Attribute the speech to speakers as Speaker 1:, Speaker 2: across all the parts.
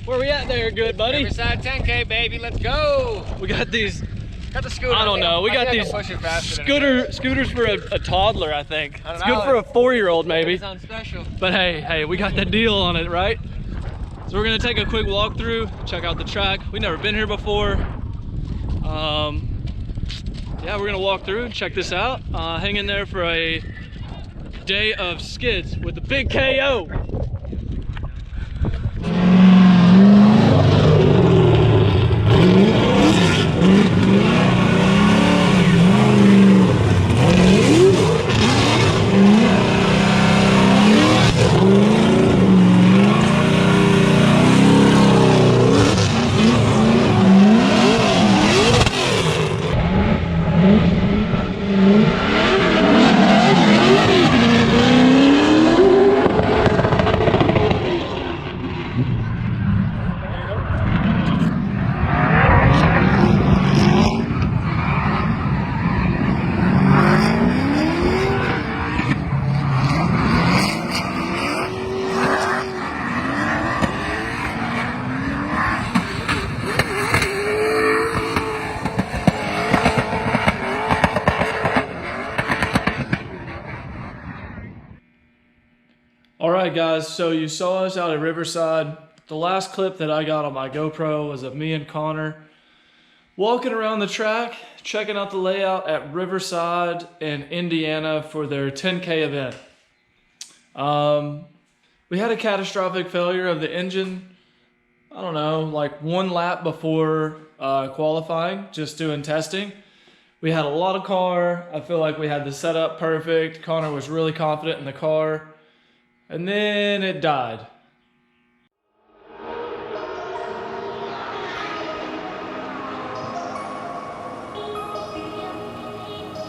Speaker 1: Where we at there, good buddy?
Speaker 2: Riverside 10k, baby. Let's go.
Speaker 1: We got these.
Speaker 2: Got the scooter.
Speaker 1: I don't know. We got these scooters for a toddler, I think. It's good for a 4-year-old maybe.
Speaker 2: Sounds special.
Speaker 1: But hey, we got the deal on it, right? So we're gonna take a quick walkthrough, check out the track. We've never been here before. Yeah, we're gonna walk through and check this out. Hang in there for a day of skids with the big KO. All right, guys, so you saw us out at Riverside. The last clip that I got on my GoPro was of me and Connor walking around the track, checking out the layout at Riverside in Indiana for their 10K event. We had a catastrophic failure of the engine, I don't know, like 1 lap before qualifying, just doing testing. We had a lot of car. I feel like we had the setup perfect. Connor was really confident in the car. And then it died.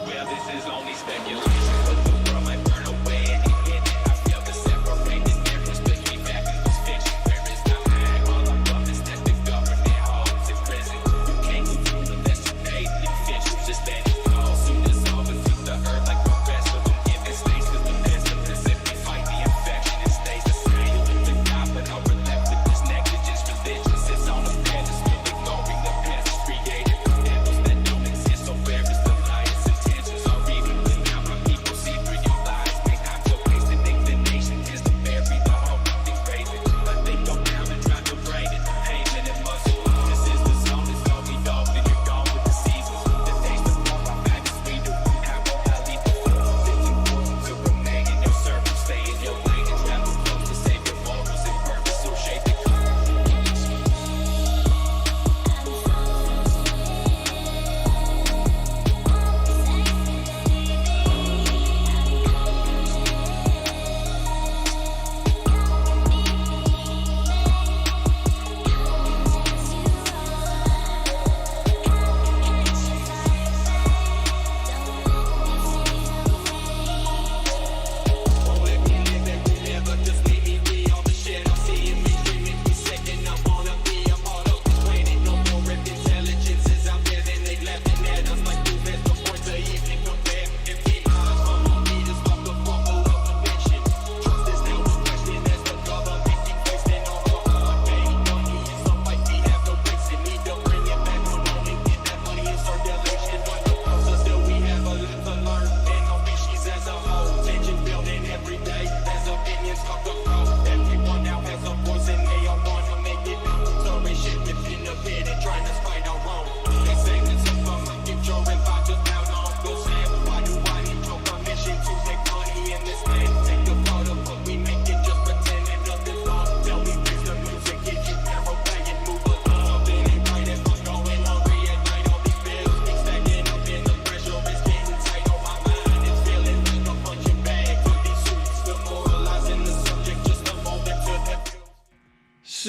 Speaker 3: Well, this is only speculation, but the world might burn away in the end. I feel the separated difference between fact and was fiction. Where is the hang? All I'm above is that the government holds in prison. You can't steal unless you pay the fish. Just let it fall, soon dissolve into the earth like the rest of them. If it stays with the best of them, simply fight the infection. It stays the same with the God, but now we're left with this negligence. Religion sits on a pedestal, ignoring the peasants created. Devils that don't exist, so where is the lights? Intentions are even when now my people see through your lies. Make time to waste and inclination is to bury the hope of the craving. But they go down and try to brain it, payment and muscle. This is the zone, it's all we know, then you're gone with the seasons. The days to fall, my back is we do. How will I leave the floor? It's important to remain in your service, stay in your lane and travel close to save your morals and purpose. So shape the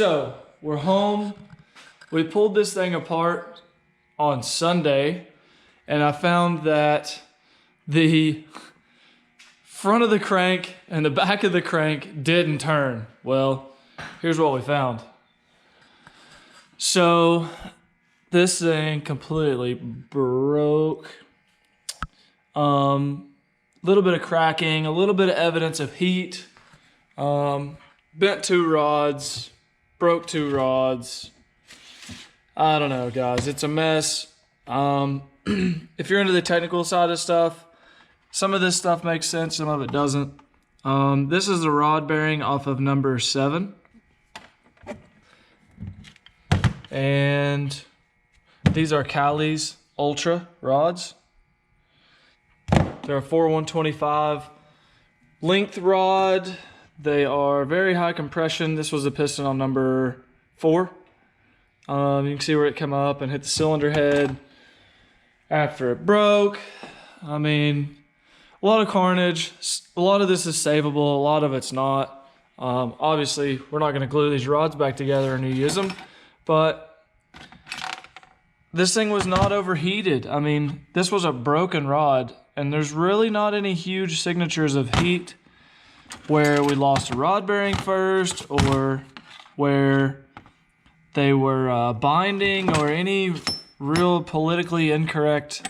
Speaker 1: So we're home. We pulled this thing apart on Sunday, and I found that the front of the crank and the back of the crank didn't turn. Well, here's what we found. So this thing completely broke. Little bit of cracking, a little bit of evidence of heat. Bent 2 rods, broke 2 rods. I don't know, guys. It's a mess. If you're into the technical side of stuff, some of this stuff makes sense, some of it doesn't. This is a rod bearing off of number 7. And these are Callies Ultra rods. They're a 4-125 length rod. They are very high compression. This was a piston on number 4. You can see where it came up and hit the cylinder head after it broke. I mean, a lot of carnage. A lot of this is savable. A lot of it's not. Obviously, we're not going to glue these rods back together and reuse them. But this thing was not overheated. I mean, this was a broken rod. And there's really not any huge signatures of heat where we lost a rod bearing first or where they were binding or any real politically incorrect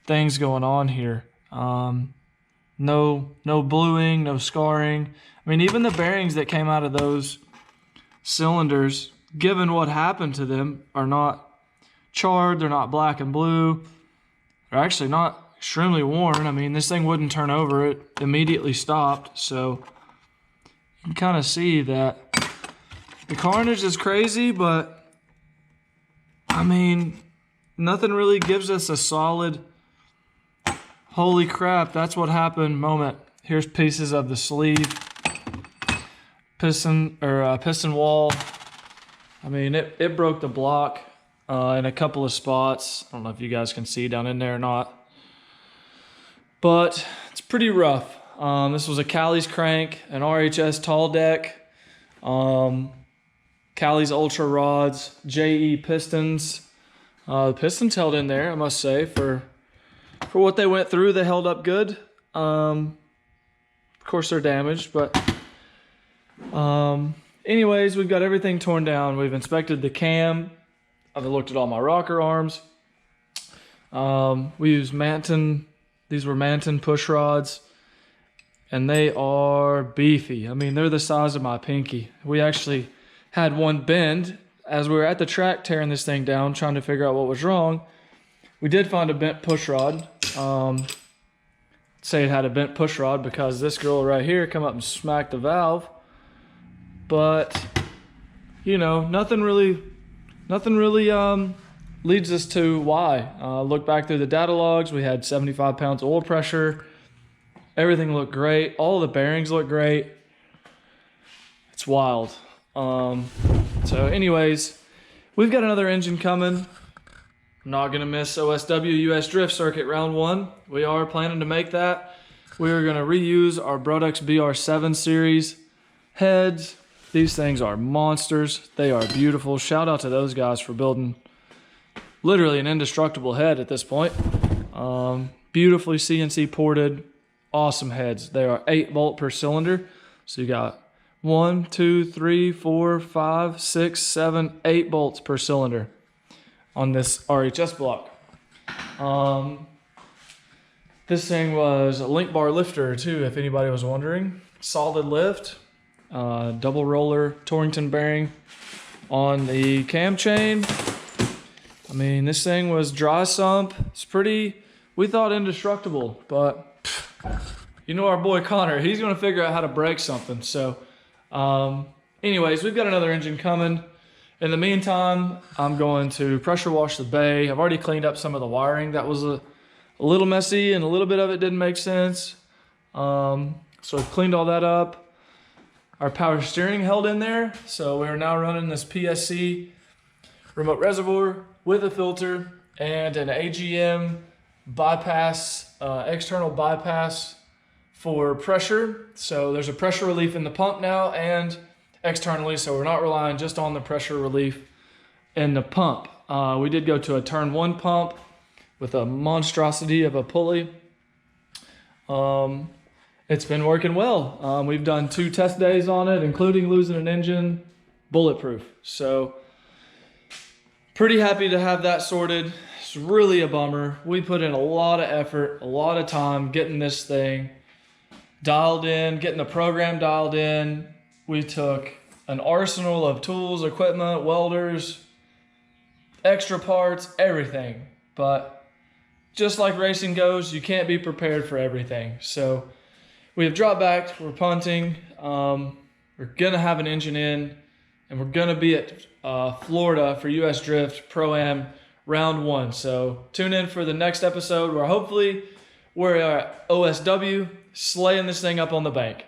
Speaker 1: things going on here. No bluing, no scarring. I mean, even the bearings that came out of those cylinders, given what happened to them, are not charred. They're not black and blue. They're actually not extremely worn. I mean, this thing wouldn't turn over. It immediately stopped. So you can kind of see that the carnage is crazy, but I mean, nothing really gives us a solid, holy crap, that's what happened moment. Here's pieces of the sleeve, piston wall. I mean, it broke the block in a couple of spots. I don't know if you guys can see down in there or not, but it's pretty rough. This was a Callies crank, an RHS tall deck, Callies Ultra rods, JE pistons. The pistons held in there, I must say, for what they went through. They held up good. Of course, they're damaged, but anyways, we've got everything torn down. We've inspected the cam. I've looked at all my rocker arms. We used Manton. These were Manton push rods, and they are beefy. I mean, they're the size of my pinky. We actually had one bend as we were at the track tearing this thing down, trying to figure out what was wrong. We did find a bent push rod. Say it had a bent push rod because this girl right here come up and smacked the valve. But you know, nothing really leads us to why. Look back through the data logs. We had 75 pounds oil pressure. Everything looked great. All the bearings look great. It's wild. So anyways, we've got another engine coming. I'm not gonna miss OSW US Drift Circuit round 1. We are planning to make that. We are gonna reuse our Brodux BR7 series heads. These things are monsters. They are beautiful. Shout out to those guys for building literally an indestructible head at this point. Beautifully CNC ported, awesome heads. They are 8 bolt per cylinder. So you got 1, 2, 3, 4, 5, 6, 7, 8 bolts per cylinder on this RHS block. This thing was a link bar lifter too, if anybody was wondering. Solid lift, double roller Torrington bearing on the cam chain. I mean, this thing was dry sump. It's pretty, we thought indestructible, but you know our boy Connor, he's gonna figure out how to break something. So anyways, we've got another engine coming. In the meantime, I'm going to pressure wash the bay. I've already cleaned up some of the wiring that was a little messy and a little bit of it didn't make sense. So I've cleaned all that up. Our power steering held in there. So we are now running this PSC remote reservoir with a filter and an AGM bypass, external bypass for pressure. So there's a pressure relief in the pump now and externally, so we're not relying just on the pressure relief in the pump. We did go to a turn 1 pump with a monstrosity of a pulley. It's been working well. We've done 2 test days on it, including losing an engine, bulletproof. So pretty happy to have that sorted. It's really a bummer. We put in a lot of effort, a lot of time getting this thing dialed in, getting the program dialed in. We took an arsenal of tools, equipment, welders, extra parts, everything. But just like racing goes, you can't be prepared for everything. So we have dropped back, we're punting, we're gonna have an engine in, and we're gonna be at Florida for US Drift Pro-Am round 1. So tune in for the next episode where hopefully we're at OSW slaying this thing up on the bank.